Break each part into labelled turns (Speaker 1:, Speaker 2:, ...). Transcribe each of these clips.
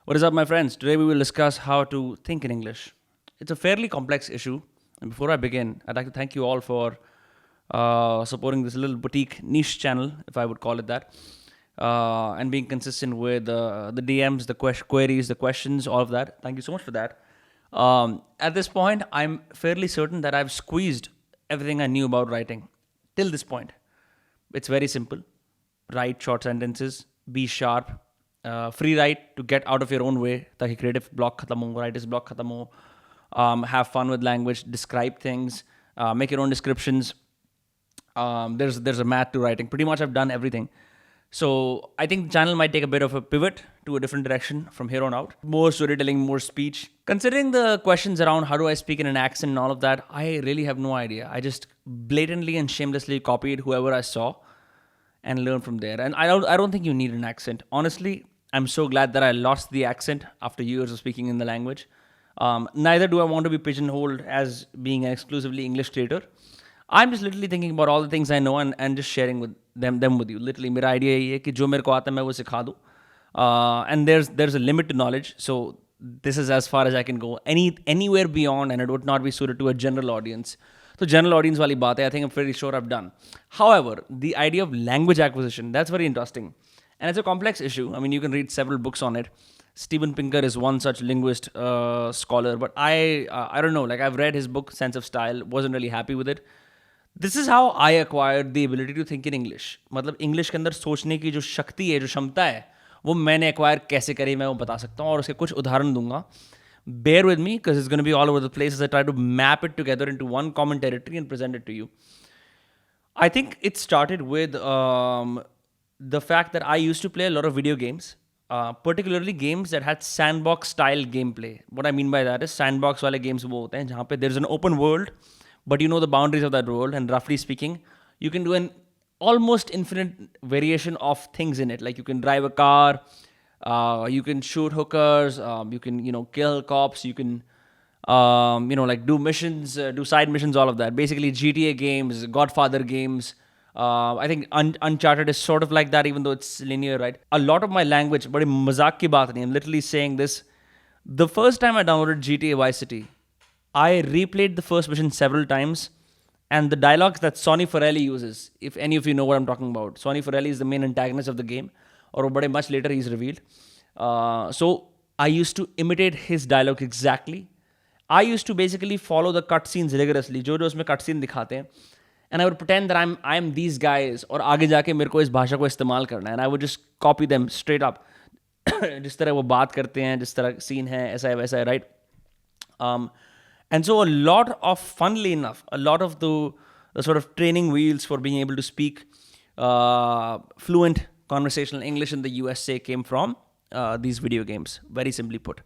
Speaker 1: What is up, my friends? Today we will discuss how to think in English. It's a fairly complex issue. And before I begin, I'd like to thank you all for supporting this little boutique niche channel, if I would call it that, and being consistent with the DMs, the queries, the questions, all of that. Thank you so much for that. At this point, I'm fairly certain that I've squeezed everything I knew about writing till this point. It's very simple. Write short sentences, be sharp, free write to get out of your own way, ताकि creative block खत्म हो, writer's block खत्म हो, have fun with language, describe things, make your own descriptions. There's a math to writing. Pretty much I've done everything. So I think the channel might take a bit of a pivot to a different direction from here on out. More storytelling, more speech. Considering the questions around how do I speak in an accent and all of that, I really have no idea. I just blatantly and shamelessly copied whoever I saw and learn from there. And I don't think you need an accent. Honestly, I'm so glad that I lost the accent after years of speaking in the language. Neither do I want to be pigeonholed as being an exclusively English creator. I'm just literally thinking about all the things I know and just sharing with them with you. Literally, मेरा idea यही है कि जो मेरे को आता है मैं वो सिखा दूँ. And there's a limit to knowledge, so this is as far as I can go. Anywhere beyond, and it would not be suited to a general audience. So general audience वाली बात है, I think I'm pretty sure I've done. However, the idea of language acquisition, that's very interesting. And it's a complex issue. I mean, you can read several books on it. Steven Pinker is one such linguist scholar, but I don't know. Like, I've read his book, Sense of Style, wasn't really happy with it. This is how I acquired the ability to think in English. मतलब English के अंदर सोचने की जो शक्ति है, जो क्षमता है, वो मैंने एक्वायर कैसे करी मैं वो बता सकता हूँ और उसके कुछ उदाहरण दूंगा. Bear with me because it's going to be all over the place as I try to map it together into one common territory and present it to you. I think it started with the fact that I used to play a lot of video games, particularly games that had sandbox style gameplay. What I mean by that is sandbox वाले games वो होते हैं जहाँ पे there's an open world, but you know the boundaries of that world, and roughly speaking, you can do an almost infinite variation of things in it. Like you can drive a car, you can shoot hookers, you can kill cops, you can like do missions, do side missions, all of that. Basically, GTA games, Godfather games. I think Uncharted is sort of like that, even though it's linear, right? A lot of my language, बड़े मजाक की बात नहीं, I'm literally saying this. The first time I downloaded GTA Vice City, I replayed the first mission several times, and the dialogues that Sonny Forelli uses, if any of you know what I'm talking about. Sonny Forelli is the main antagonist of the game, or but much later he's revealed. So I used to imitate his dialogue exactly. I used to basically follow the cutscenes rigorously, जो उसमें cutscene दिखाते हैं, and I would pretend that I'm these guys, और आगे जाके मेरे को इस भाषा को इस्तेमाल करना है, and I would just copy them straight up. जिस तरह वो बात करते हैं, जिस तरह scene है, ऐसा है वैसा है, right? And so a lot of, funnily enough, a lot of the sort of training wheels for being able to speak fluent conversational English in the USA came from these video games, very simply put.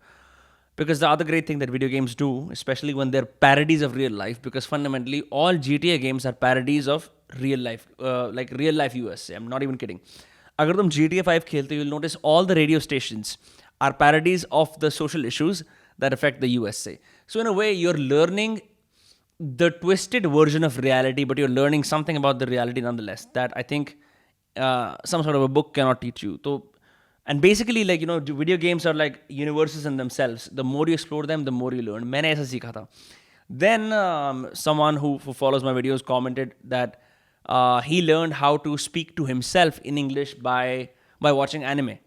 Speaker 1: Because the other great thing that video games do, especially when they're parodies of real life, because fundamentally all GTA games are parodies of real life, like real life USA. I'm not even kidding. अगर तुम GTA 5 खेलते हो, you'll notice all the radio stations are parodies of the social issues that affect the USA. So in a way, you're learning the twisted version of reality, but you're learning something about the reality nonetheless that I think some sort of a book cannot teach you. So, and basically, like, video games are like universes in themselves. The more you explore them, the more you learn. मैंने ऐसा सीखा था. Then someone who follows my videos commented that he learned how to speak to himself in English by watching anime.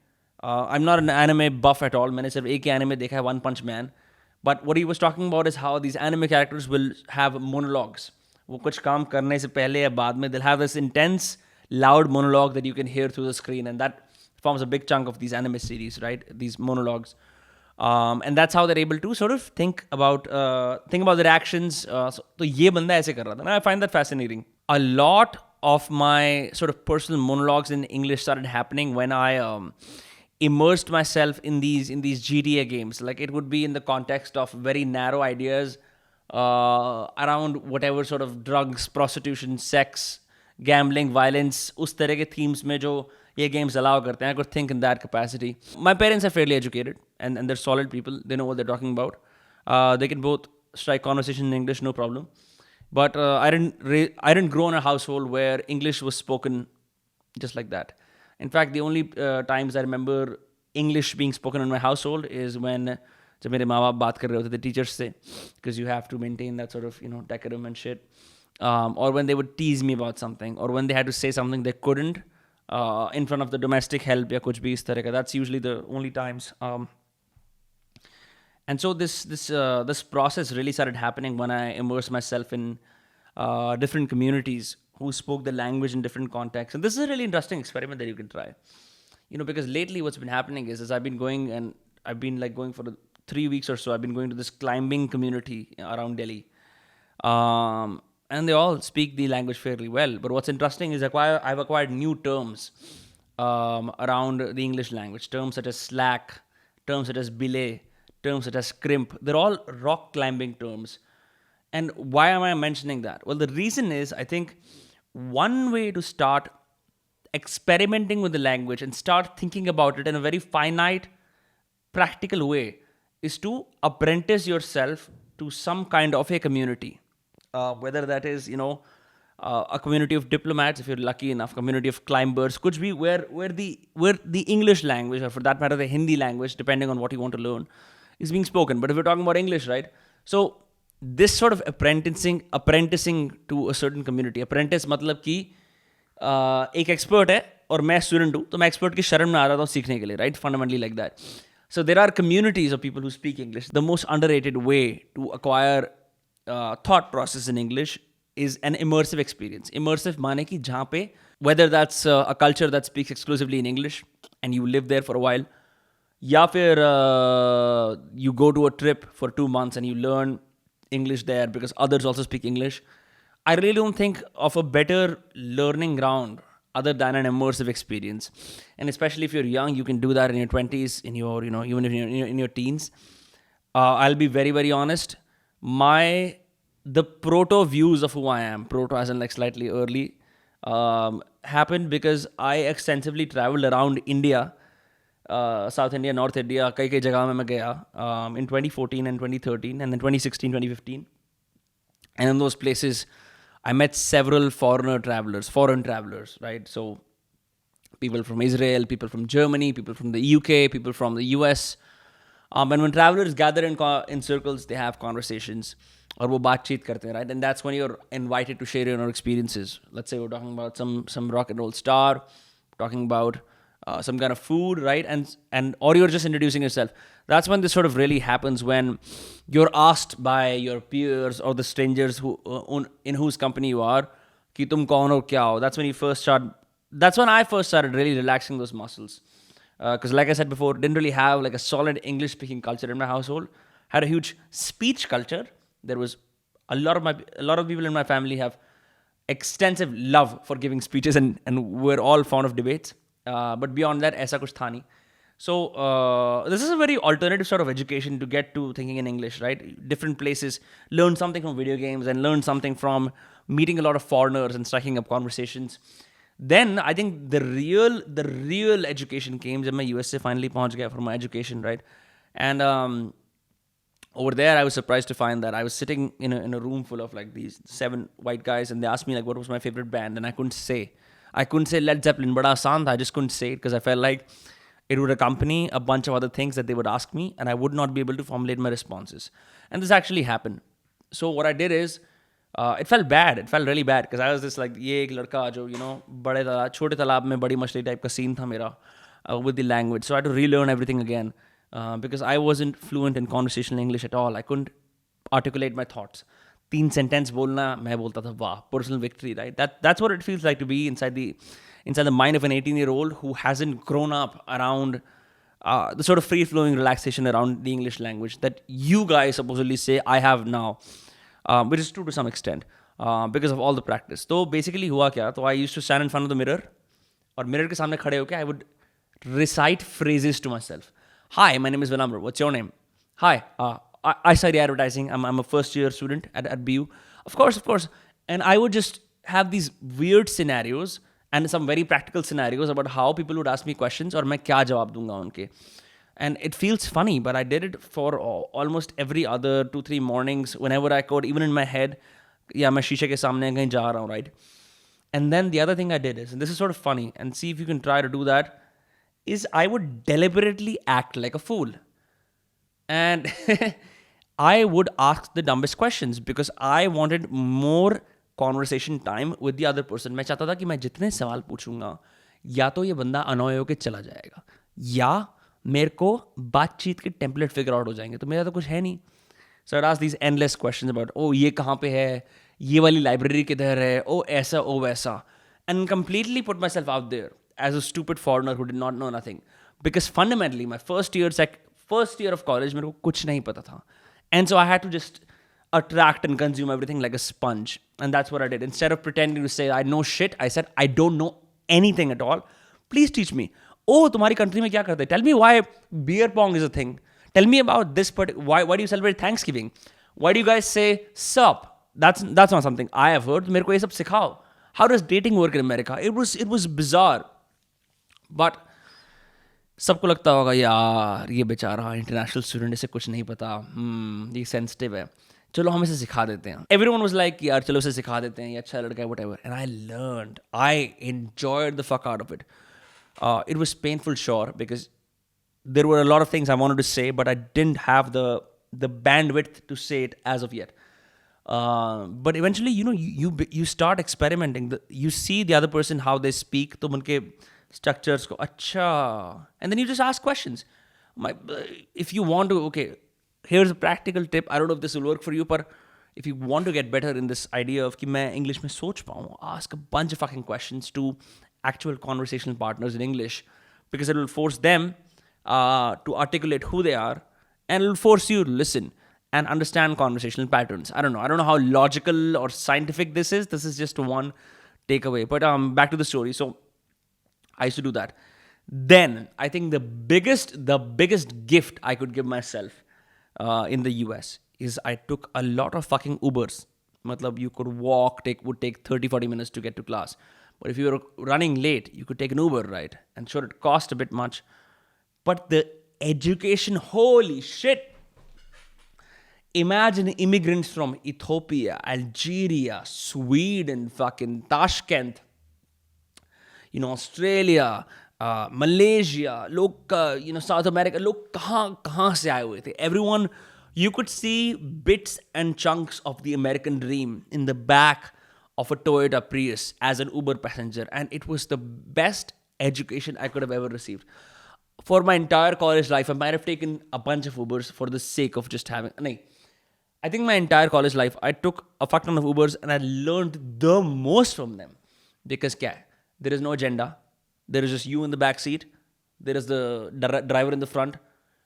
Speaker 1: I'm not an anime buff at all. मैंने सिर्फ एक ही anime देखा है, One Punch Man. But what he was talking about is how these anime characters will have monologues. वो कुछ काम करने से पहले या बाद में, they'll have this intense, loud monologue that you can hear through the screen, and that forms a big chunk of these anime series, right? These monologues, and that's how they're able to sort of think about their actions. तो ये बंदा ऐसे कर रहा था, and I find that fascinating. A lot of my sort of personal monologues in English started happening when I immersed myself in these GTA games. Like, it would be in the context of very narrow ideas around whatever sort of drugs, prostitution, sex, gambling, violence, उस तरह के themes में जो ये games allow करते हैं. I could think in that capacity. My parents are fairly educated and they're solid people. They know what they're talking about. They can both strike conversation in English, no problem. But I didn't grow in a household where English was spoken just like that. In fact, the only times I remember English being spoken in my household is when जब मेरे माँ बाप बात कर रहे होते थे teachers से, because you have to maintain that sort of, decorum and shit. Or when they would tease me about something, or when they had to say something they couldn't in front of the domestic help या कुछ भी इस तरह का. That's usually the only times. And so this process really started happening when I immersed myself in different communities who spoke the language in different contexts. And this is a really interesting experiment that you can try. Because lately what's been happening is I've been going like going for 3 weeks or so. I've been going to this climbing community around Delhi. And they all speak the language fairly well. But what's interesting is I've acquired new terms around the English language. Terms such as slack, terms such as belay, terms such as scrimp. They're all rock climbing terms. And why am I mentioning that? Well, the reason is I think one way to start experimenting with the language and start thinking about it in a very finite, practical way is to apprentice yourself to some kind of a community. Whether that is, a community of diplomats, if you're lucky enough, community of climbers, could be where the English language, or for that matter, the Hindi language, depending on what you want to learn, is being spoken. But if we're talking about English, right? So this sort of apprenticing to a certain community. Apprentice मतलब कि एक expert है और मैं student हूँ, तो मैं expert की शरण में आ रहा था सीखने के लिए, right? Fundamentally like that. So there are communities of people who speak English. The most underrated way to acquire thought process in English is an immersive experience. Immersive माने कि जहाँ पे, whether that's a culture that speaks exclusively in English and you live there for a while, या फिर you go to a trip for 2 months and you learn English there because others also speak English. I really don't think of a better learning ground other than an immersive experience. And especially if you're young, you can do that in your 20s, in your, even if you're in your teens. I'll be very, very honest. The proto views of who I am, proto as in like slightly early, happened because I extensively traveled around India, South India, North India, कई जगह में मैं गया in 2014 and 2013 and then 2016, 2015. And in those places, I met several foreign travelers, right? So people from Israel, people from Germany, people from the UK, people from the US. And when travelers gather in circles, they have conversations और वो बातचीत करते हैं, right? And that's when you're invited to share your experiences. Let's say we're talking about some rock and roll star, talking about some kind of food, right? And or you're just introducing yourself. That's when this sort of really happens, when you're asked by your peers or the strangers in whose company you are, कि तुम कौन हो क्या हो. That's when I first started really relaxing those muscles. Because like I said before, didn't really have like a solid English speaking culture in my household. Had a huge speech culture. There was a lot of people in my family have extensive love for giving speeches and we're all fond of debates. But beyond that, ऐसा कुछ था नहीं. So this is a very alternative sort of education to get to thinking in English, right? Different places, learn something from video games and learn something from meeting a lot of foreigners and striking up conversations. Then I think the real education came जब मैं US से finally पहुंच गया for my education, right? And over there, I was surprised to find that I was sitting in a room full of like these 7 white guys, and they asked me like what was my favorite band, and I couldn't say Led Zeppelin, बड़ा आसान था. I just couldn't say it because I felt like it would accompany a bunch of other things that they would ask me, and I would not be able to formulate my responses. And this actually happened. So what I did is, it felt bad. It felt really bad because I was this like ये एक लड़का जो छोटे तालाब में बड़ी मछली type का scene था मेरा with the language. So I had to relearn everything again because I wasn't fluent in conversational English at all. I couldn't articulate my thoughts. 3 sentence बोलना मैं बोलता था वाह, personal victory, right? That's what it feels like to be inside the mind of an 18-year-old who hasn't grown up around the sort of free-flowing relaxation around the English language that you guys supposedly say I have now, which is true to some extent because of all the practice. So basically हुआ क्या? So I used to stand in front of the mirror और mirror के सामने खड़े होके I would recite phrases to myself. Hi, my name is Vinamr. What's your name? Hi, I study advertising. I'm a first year student at BU. Of course. And I would just have these weird scenarios and some very practical scenarios about how people would ask me questions और मैं क्या जवाब दूंगा उनके. And it feels funny, but I did it for almost every other 2-3 mornings whenever I could, even in my head. Yeah, मैं शीशे के सामने कहीं जा रहा हूँ, right? And then the other thing I did is, and this is sort of funny, and see if you can try to do that is I would deliberately act like a fool. And I would ask the dumbest questions because I wanted more conversation time with the other person. मैं चाहता था कि मैं जितने सवाल पूछूंगा या तो ये बंदा अनॉय होकर चला जाएगा या मेरे को बातचीत के टेम्पलेट फिगर आउट हो जाएंगे. तो मेरा तो कुछ है नहीं. So I'd ask these endless questions about, oh, ये कहाँ पे है, ये वाली लाइब्रेरी किधर है, oh ऐसा, oh वैसा, and completely put myself out there as a stupid foreigner who did not know nothing. Because fundamentally, my first year of college, मेरे को कुछ नहीं पता था. And so I had to just attract and consume everything like a sponge. And that's what I did. Instead of pretending to say I know shit, I said I don't know anything at all. Please teach me. Oh, तुम्हारी country में क्या करते हैं? Tell me why beer pong is a thing. Tell me about this, but why do you celebrate Thanksgiving? Why do you guys say sup? That's not something I have heard. मेरे को ये सब सिखाओ. How does dating work in America? It was bizarre. But सबको लगता होगा यार ये बेचारा इंटरनेशनल स्टूडेंट, इसे कुछ नहीं पता, ये सेंसिटिव है, चलो हम इसे सिखा देते हैं. Everyone was like यार चलो इसे सिखा देते हैं, ये अच्छा लड़का है, whatever. And I learned. I enjoyed the fuck out of it. It was painful, sure, because there were a lot of things I wanted to say, but I didn't have the bandwidth to say it as of yet. But eventually, you start experimenting. You see the other person, how they speak, तो उनके structures को अच्छा, and then you just ask questions. If you want to, okay, here's a practical tip. I don't know if this will work for you, but if you want to get better in this idea of कि मैं English में सोच पाऊँ, ask a bunch of fucking questions to actual conversational partners in English, because it will force them to articulate who they are, and it will force you to listen and understand conversational patterns. I don't know how logical or scientific this is. This is just one takeaway. But back to the story. So I used to do that. Then I think the biggest gift I could give myself in the US is I took a lot of fucking Ubers. Matlab, you could walk, would take 30-40 minutes to get to class. But if you were running late, you could take an Uber, right? And sure, it cost a bit much. But the education, holy shit. Imagine immigrants from Ethiopia, Algeria, Sweden, fucking Tashkent, Australia, Malaysia, South America, kahan se aaye hue the. Everyone, you could see bits and chunks of the American dream in the back of a Toyota Prius as an Uber passenger. And it was the best education I could have ever received. For my entire college life, I might have taken a bunch of Ubers for the sake of just having... I think my entire college life, I took a fuck ton of Ubers and I learned the most from them. Because there is no agenda. There is just you in the back seat. There is the driver in the front.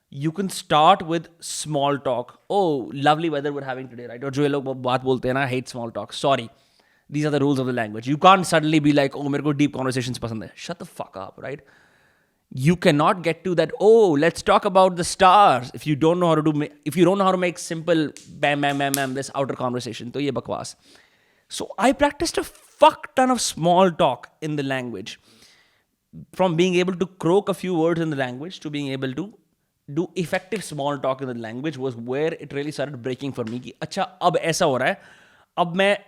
Speaker 1: You can start with small talk. Oh, lovely weather we're having today, right? Or जो ये लोग बात बोलते हैं ना, I hate small talk. Sorry. These are the rules of the language. You can't suddenly be like, oh, मेरे को deep conversations पसंद है. Shut the fuck up, right? You cannot get to that, oh, let's talk about the stars, if you don't know how to make simple bam, bam, bam, bam, this outer conversation. To ye bakwas. So I practiced a fuck ton of small talk in the language. From being able to croak a few words in the language to being able to do effective small talk in the language was where it really started breaking for me. Ki, अच्छा, अब ऐसा हो रहा है. अब मैं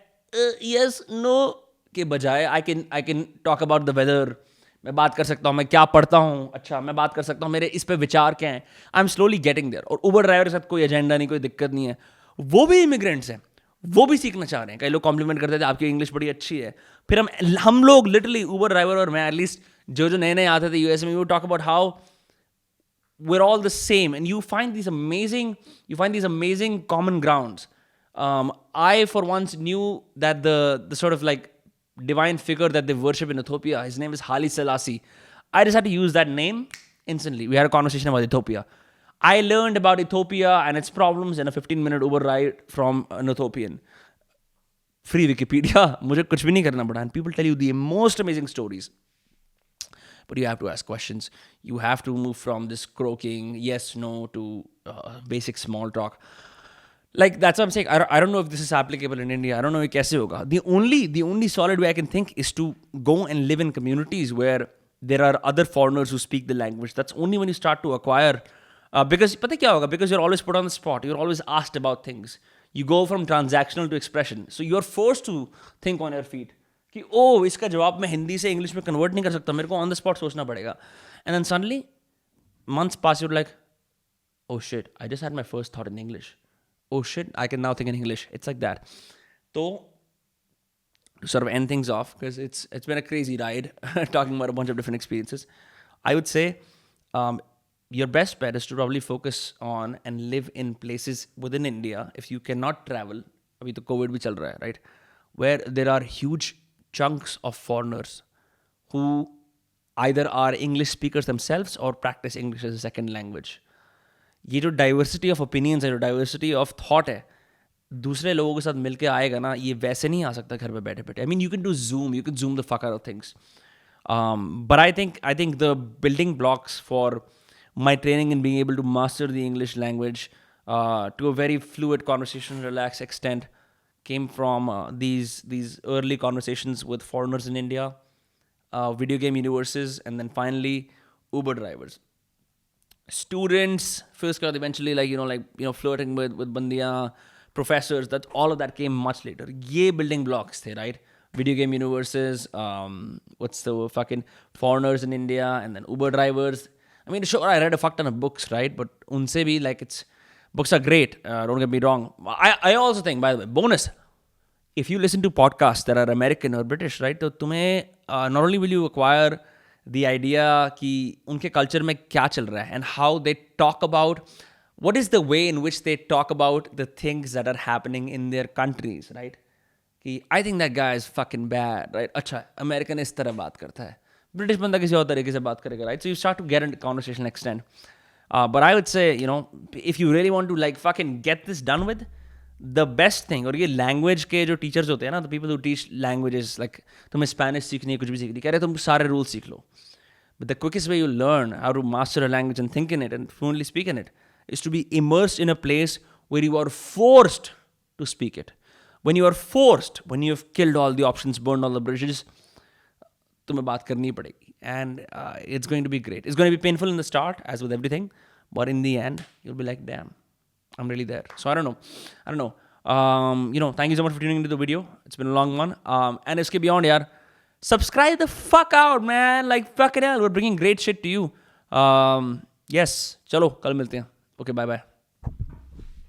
Speaker 1: yes, no के बजाय I can talk about the weather. मैं बात कर सकता हूँ, मैं क्या पढ़ता हूँ, अच्छा मैं बात कर सकता हूँ, मेरे इस पे विचार क्या हैं. I am slowly getting there. और उबर ड्राइवर के साथ कोई एजेंडा नहीं, कोई दिक्कत नहीं है. वो भी इमिग्रेंट्स हैं, वो भी सीखना चाह रहे हैं. कई लोग कॉम्प्लीमेंट करते थे, आपकी इंग्लिश बड़ी अच्छी है. फिर हम लोग लिटरली उबर ड्राइवर और मैं, एटलीस्ट जो नए आते थे यूएस में, we would talk about how we're all the same, and you find these amazing common grounds. I for once knew that the sort of like divine figure that they worship in Ethiopia, his name is Haile Selassie. I just had to use that name instantly. We had a conversation about Ethiopia. I learned about Ethiopia and its problems in a 15-minute Uber ride from an Ethiopian. Free Wikipedia. मुझे कुछ भी नहीं करना पड़ा. And people tell you the most amazing stories. But you have to ask questions. You have to move from this croaking, yes, no, to basic small talk. Like, that's what I'm saying. I don't know if this is applicable in India. I don't know if kaise hoga. The only solid way I can think is to go and live in communities where there are other foreigners who speak the language. That's only when you start to acquire. Because pata kya hoga? Because you're always put on the spot. You're always asked about things. You go from transactional to expression. So you're forced to think on your feet. कि ओ इसका जवाब मैं हिंदी से English में convert नहीं कर सकता, मेरे को ऑन द स्पॉट सोचना पड़ेगा. And then suddenly months pass, you're like, oh shit, I just had my first thought in English. Oh shit, I can now think in English. It's like that. So, to sort of end things off, because it's been a crazy ride talking about a bunch of different experiences, I would say your best bet is to probably focus on and live in places within India if you cannot travel. अभी तो COVID भी चल रहा है, right? Where there are huge chunks of foreigners who either are English speakers themselves or practice English as a second language. ये जो diversity of opinions है, जो डाइवर्सिटी ऑफ थॉट है, दूसरे लोगों के साथ मिलके आएगा ना, ये वैसे नहीं आ सकता घर पे बैठे बैठे. I mean you can zoom the fuck out of things, but I think the building blocks for my training in being able to master the English language to a very fluid conversation, relaxed extent came from these early conversations with foreigners in India, video game universes, and then finally Uber drivers. Students, first class, eventually flirting with bandiya, professors, that all of that came much later. Ye building blocks the, right? Video game universes, what's the fucking foreigners in India, and then Uber drivers. I mean, sure, I read a fuck ton of books, right? But unse bhi, books are great. Don't get me wrong. I also think, by the way, bonus, if you listen to podcasts that are American or British, right? तो तुम्हें not only will you acquire the idea कि उनके culture में क्या चल रहा है and how they talk about, what is the way in which they talk about the things that are happening in their countries, right? कि I think that guy is fucking bad, right? अच्छा, American इस तरह बात करता है. British बंदा किसी और तरीके से बात करेगा, right? So you start to get into conversation extent. But I would say, if you really want to fucking get this done with, the best thing, और ये language के जो teachers होते हैं ना, the people who teach languages, तुम्हें Spanish सीखनी है, कुछ भी सीखनी है, कह रहे तुम सारे rules सीख लो. But the quickest way you learn how to master a language and think in it and fluently speak in it is to be immersed in a place where you are forced to speak it. When you are forced, when you have killed all the options, burned all the bridges, तुम्हें बात करनी पड़ेगी. And it's going to be great. It's going to be painful in the start, as with everything, but in the end, you'll be like, damn, I'm really there. So I don't know. Thank you so much for tuning into the video. It's been a long one. And iske beyond, yaar, subscribe the fuck out, man. Fucking hell, we're bringing great shit to you. Yes, chalo, kal milte hain. Okay, bye-bye.